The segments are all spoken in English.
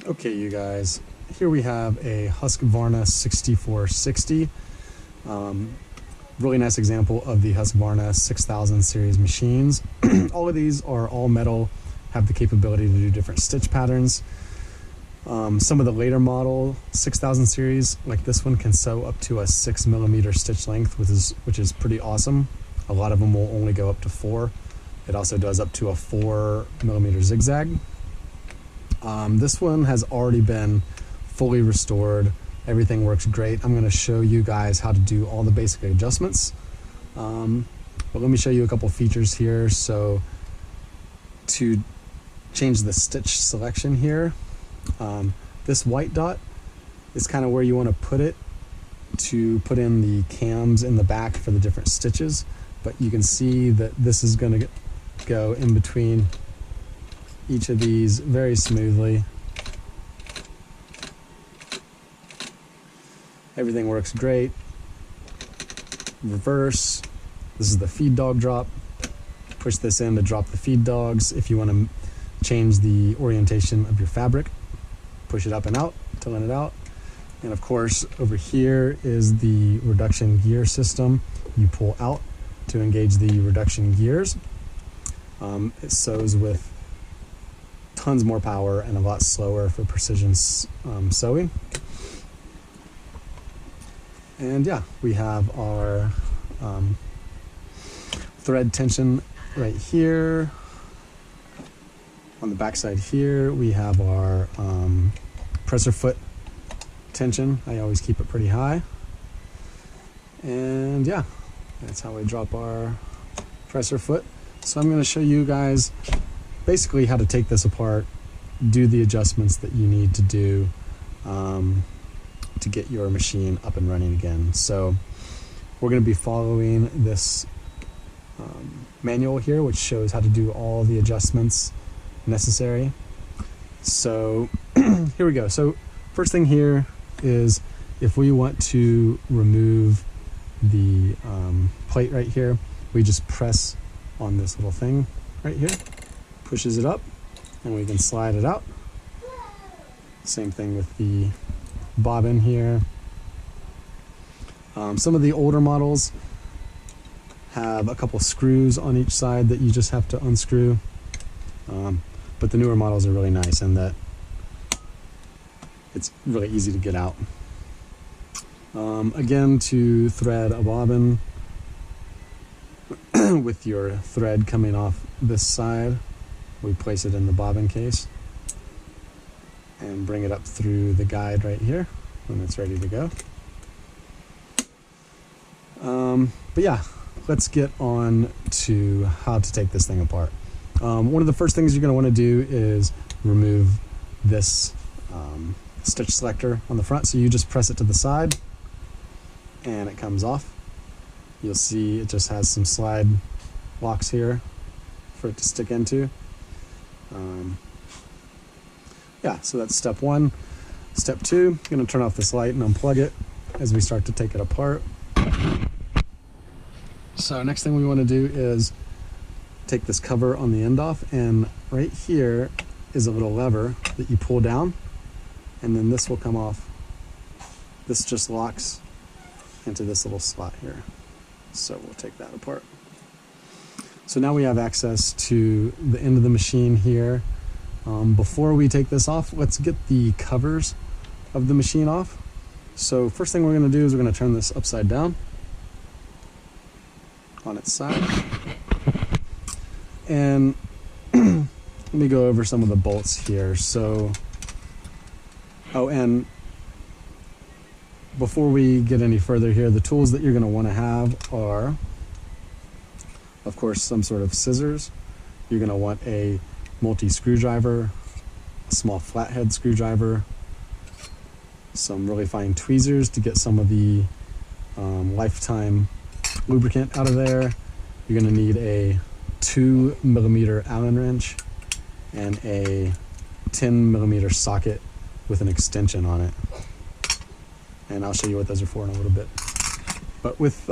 Okay, you guys, here we have a Husqvarna 6460. Really nice example of the Husqvarna 6000 series machines. All of these are all metal, have the capability to do different stitch patterns. Some of the later model 6000 series, like this one, can sew up to a 6mm stitch length, which is pretty awesome. A lot of them will only go up to 4. It also does up to a 4mm zigzag. This one has already been fully restored. Everything works great. I'm going to show you guys how to do all the basic adjustments. But let me show you a couple features here. So to change the stitch selection here, this white dot is kind of where you want to put it to put in the cams in the back for the different stitches. But you can see that this is going to go in between each of these very smoothly. Everything works great. Reverse. This is the feed dog drop. Push this in to drop the feed dogs. If you want to change the orientation of your fabric, push it up and out to let it out. And of course, over here is the reduction gear system. You pull out to engage the reduction gears. It sews with tons more power and a lot slower for precision sewing. And yeah, we have our thread tension right here. On the back side here, we have our presser foot tension. I always keep it pretty high. And yeah, that's how we drop our presser foot. So I'm going to show you guys basically how to take this apart, do the adjustments that you need to do to get your machine up and running again. So we're going to be following this manual here, which shows how to do all the adjustments necessary. So here we go. So first thing here is if we want to remove the plate right here, we just press on this little thing right here, pushes it up, and we can slide it out. Same thing with the bobbin here. Some of the older models have a couple screws on each side that you just have to unscrew, but the newer models are really nice in that it's really easy to get out. Again, to thread a bobbin with your thread coming off this side, we place it in the bobbin case and bring it up through the guide right here when it's ready to go. But yeah, let's get on to how to take this thing apart. One of the first things you're going to want to do is remove this stitch selector on the front. So you just press it to the side and it comes off. You'll see it just has some slide locks here for it to stick into. Yeah, so that's step one. Step two, I'm going to turn off this light and unplug it as we start to take it apart. So next thing we want to do is take this cover on the end off, and right here is a little lever that you pull down, and then this will come off. This just locks into this little slot here. So we'll take that apart. So now we have access to the end of the machine here. Before we take this off, let's get the covers of the machine off. So first thing we're going to do is we're going to turn this upside down on its side. And let me go over some of the bolts here. So, oh, and before we get any further here, the tools that you're going to want to have are, of course, some sort of scissors. You're going to want a multi-screwdriver, a small flathead screwdriver, some really fine tweezers to get some of the lifetime lubricant out of there. You're going to need a 2mm Allen wrench and a 10mm socket with an extension on it. And I'll show you what those are for in a little bit. But with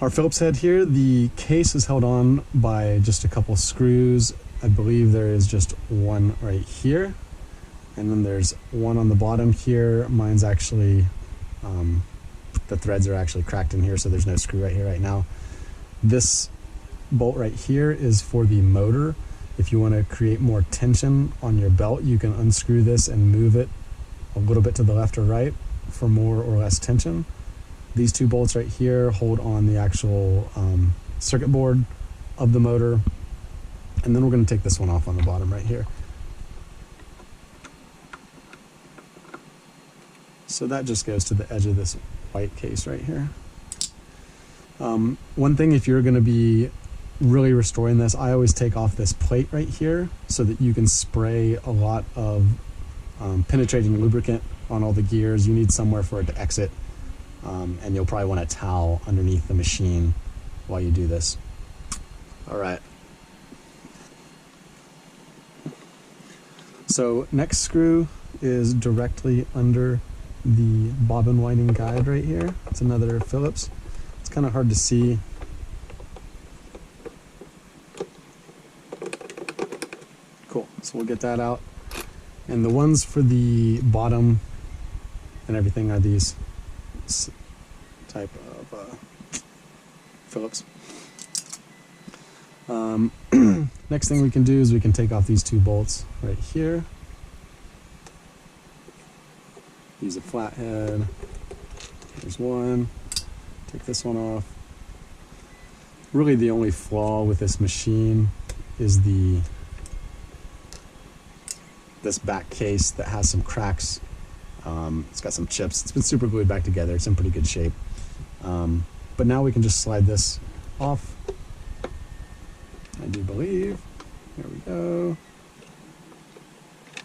our Phillips head here, the case is held on by just a couple screws I believe there is just one right here, and then there's one on the bottom here. Mine's actually, the threads are actually cracked in here, so there's no screw right here right now. This bolt right here is for the motor. If you want to create more tension on your belt, you can unscrew this and move it a little bit to the left or right for more or less tension. These two bolts right here hold on the actual circuit board of the motor. And then we're going to take this one off on the bottom right here. So that just goes to the edge of this white case right here. One thing, if you're going to be really restoring this, I always take off this plate right here so that you can spray a lot of penetrating lubricant on all the gears. You need somewhere for it to exit, and you'll probably want a towel underneath the machine while you do this. All right. So next screw is directly under the bobbin winding guide right here. It's another Phillips. It's kind of hard to see. Cool, so we'll get that out. And the ones for the bottom and everything are these type of Phillips. Next thing we can do is we can take off these two bolts right here. Use a flathead. There's one. Take this one off. Really the only flaw with this machine is this back case that has some cracks. It's got some chips. It's been super glued back together. It's in pretty good shape. But now we can just slide this off. I do believe. There we go.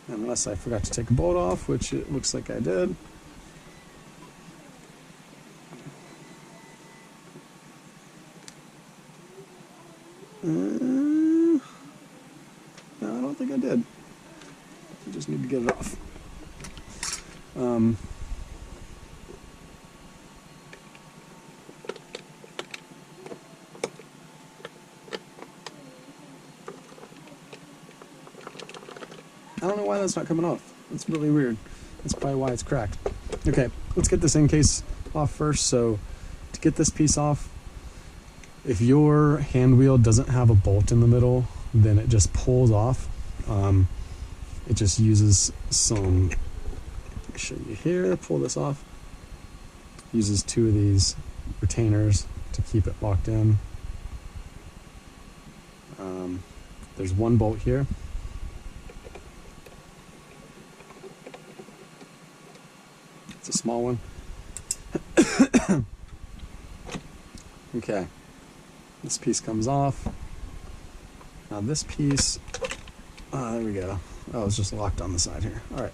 Unless I forgot to take a bolt off, which it looks like I did. No, I don't think I did. I just need to get it off. I don't know why that's not coming off. It's really weird. That's probably why it's cracked. Okay, let's get this end case off first. So to get this piece off, if your hand wheel doesn't have a bolt in the middle, then it just pulls off. It just uses some, let me show you here, pull this off. Uses two of these retainers to keep it locked in. There's one bolt here. It's a small one. Okay, this piece comes off. Now this piece, there we go. Oh, it's just locked on the side here. All right.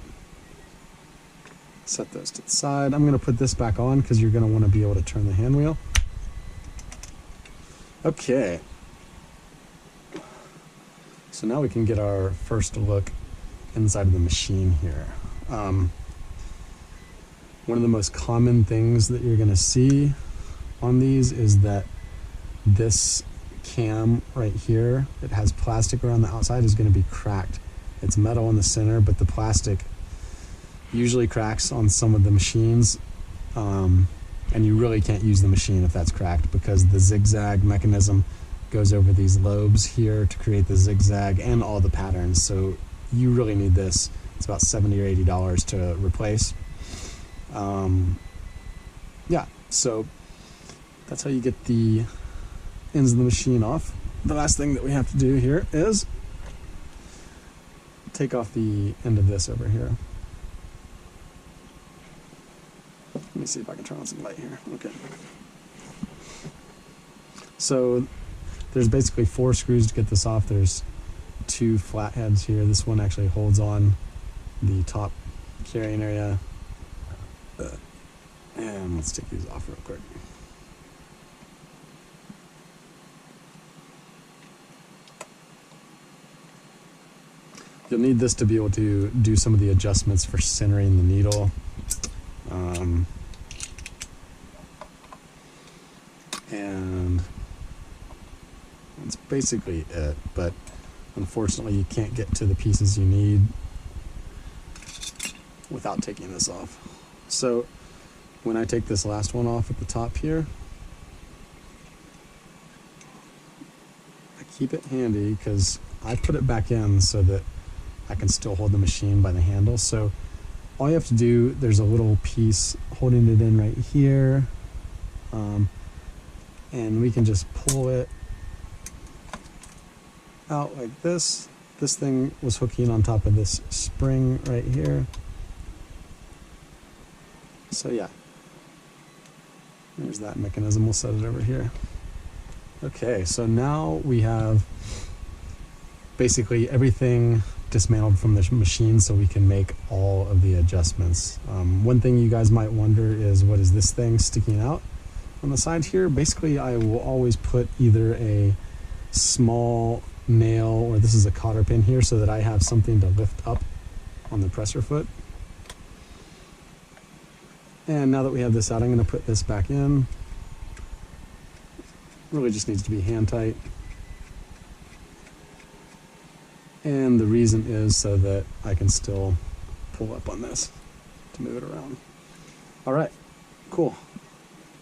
Set those to the side. I'm going to put this back on because you're going to want to be able to turn the hand wheel. Okay. So now we can get our first look inside of the machine here. One of the most common things that you're going to see on these is that this cam right here, it has plastic around the outside, is going to be cracked. It's metal in the center, but the plastic usually cracks on some of the machines, and you really can't use the machine if that's cracked because the zigzag mechanism goes over these lobes here to create the zigzag and all the patterns. So you really need this. It's about $70 or $80 to replace. Yeah, so that's how you get the ends of the machine off. The last thing that we have to do here is take off the end of this over here. Let me see if I can turn on some light here. Okay. So there's basically 4 screws to get this off. There's 2 flatheads here. This one actually holds on the top carrying area. And let's take these off real quick. You'll need this to be able to do some of the adjustments for centering the needle. And that's basically it. But Unfortunately, you can't get to the pieces you need without taking this off. So when I take this last one off at the top here, I keep it handy because I put it back in so that I can still hold the machine by the handle. So all you have to do, there's a little piece holding it in right here, and we can just pull it out like this. This thing was hooking on top of this spring right here. So yeah, there's that mechanism. We'll set it over here. Okay, so now we have basically everything dismantled from the machine so we can make all of the adjustments. One thing you guys might wonder is, what is this thing sticking out on the side here? Basically, I will always put either a small nail, or this is a cotter pin here, so that I have something to lift up on the presser foot. And now that we have this out, I'm going to put this back in. Really just needs to be hand tight. And the reason is so that I can still pull up on this to move it around. All right, cool.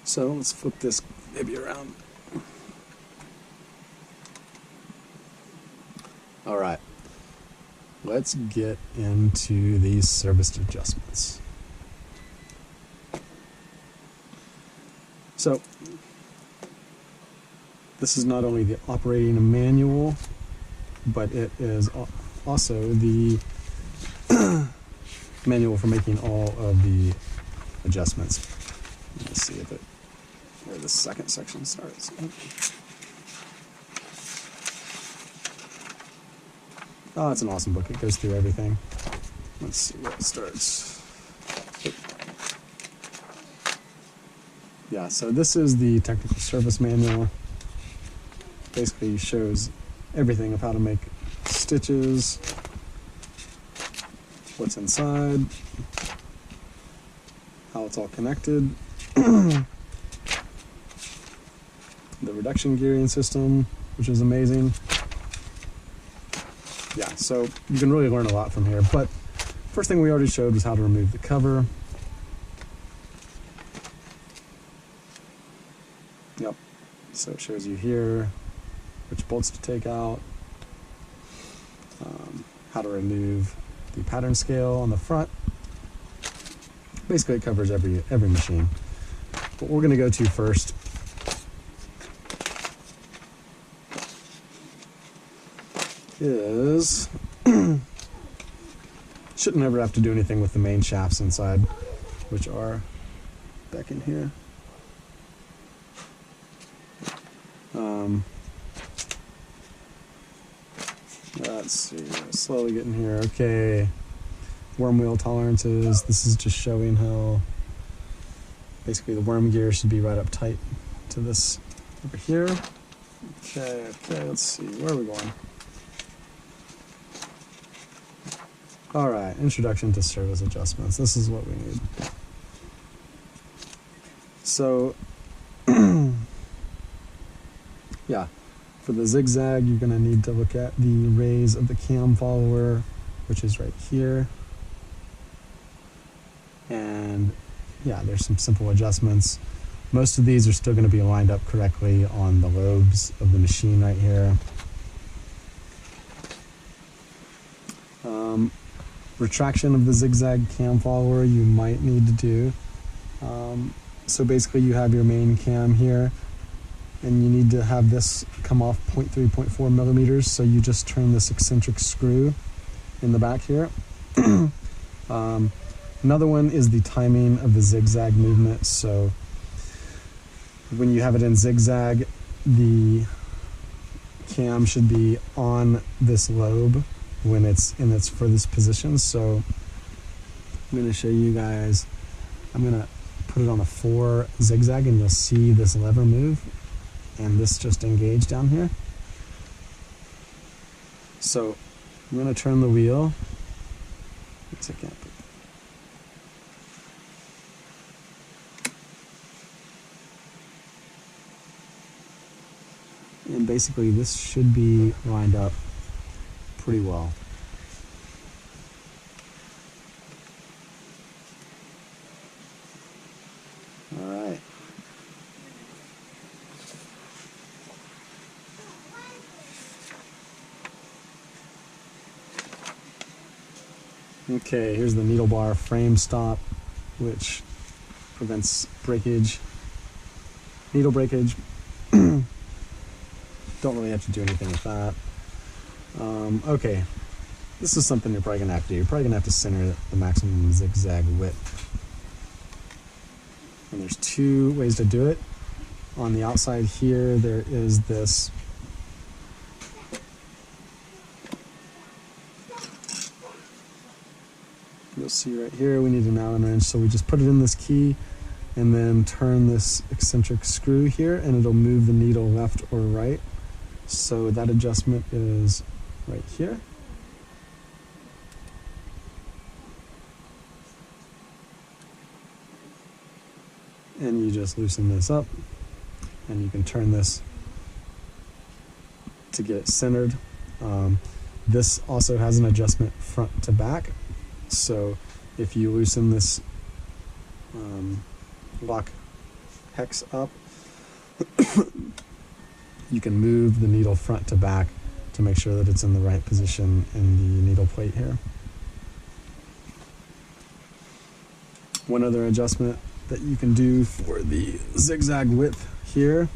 So let's flip this baby around. All right, let's get into these service adjustments. So this is not only the operating manual, but it is also the manual for making all of the adjustments. Let's see if where the second section starts. Oh, it's an awesome book. It goes through everything. Let's see where it starts. Yeah, so this is the technical service manual. Basically shows everything of how to make stitches, what's inside, how it's all connected, the reduction gearing system, which is amazing. Yeah, so you can really learn a lot from here. But first thing we already showed was how to remove the cover. Yep, so it shows you here which bolts to take out, how to remove the pattern scale on the front. Basically, it covers every machine. What we're going to go to first is shouldn't ever have to do anything with the main shafts inside, which are back in here. Let's see, slowly getting here. Okay, worm wheel tolerances. This is just showing how basically the worm gear should be right up tight to this over here. Okay, let's see, where are we going? All right, introduction to service adjustments. This is what we need. So, yeah, for the zigzag, you're going to need to look at the raise of the cam follower, which is right here. And yeah, there's some simple adjustments. Most of these are still going to be lined up correctly on the lobes of the machine right here. Retraction of the zigzag cam follower you might need to do. So basically you have your main cam here, and you need to have this come off 0.3, 0.4 millimeters, so you just turn this eccentric screw in the back here. Another one is the timing of the zigzag movement. So when you have it in zigzag, the cam should be on this lobe when it's in its furthest position. So I'm going to show you guys. I'm going to put it on a 4 zigzag, and you'll see this lever move, and this just engaged down here. So I'm going to turn the wheel. Oops, I can't put and basically this should be lined up pretty well. All right. Okay, here's the needle bar frame stop, which prevents breakage, needle breakage. Don't really have to do anything with that. Okay, this is something you're probably going to have to do. You're probably going to have to center the maximum zigzag width. And there's two ways to do it. On the outside here, there is this you'll see right here, we need an Allen wrench, so we just put it in this key and then turn this eccentric screw here and it'll move the needle left or right. So that adjustment is right here. And you just loosen this up and you can turn this to get it centered. This also has an adjustment front to back. So if you loosen this lock hex up, you can move the needle front to back to make sure that it's in the right position in the needle plate here. One other adjustment that you can do for the zigzag width here.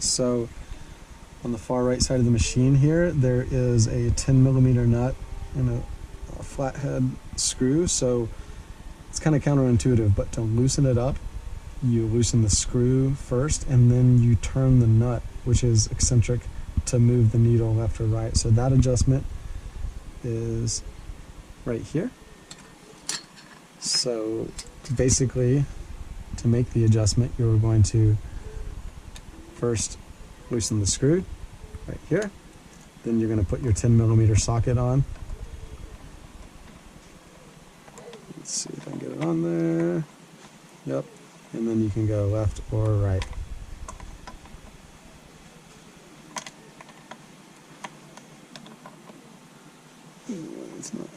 So on the far right side of the machine here, there is a 10mm nut and a flathead screw. So it's kind of counterintuitive, but to loosen it up, you loosen the screw first and then you turn the nut, which is eccentric, to move the needle left or right. So that adjustment is right here. So basically, to make the adjustment, you're going to first loosen the screw right here. Then you're going to put your 10mm socket on. Let's see if I can get it on there. Yep. And then you can go left or right. It's not.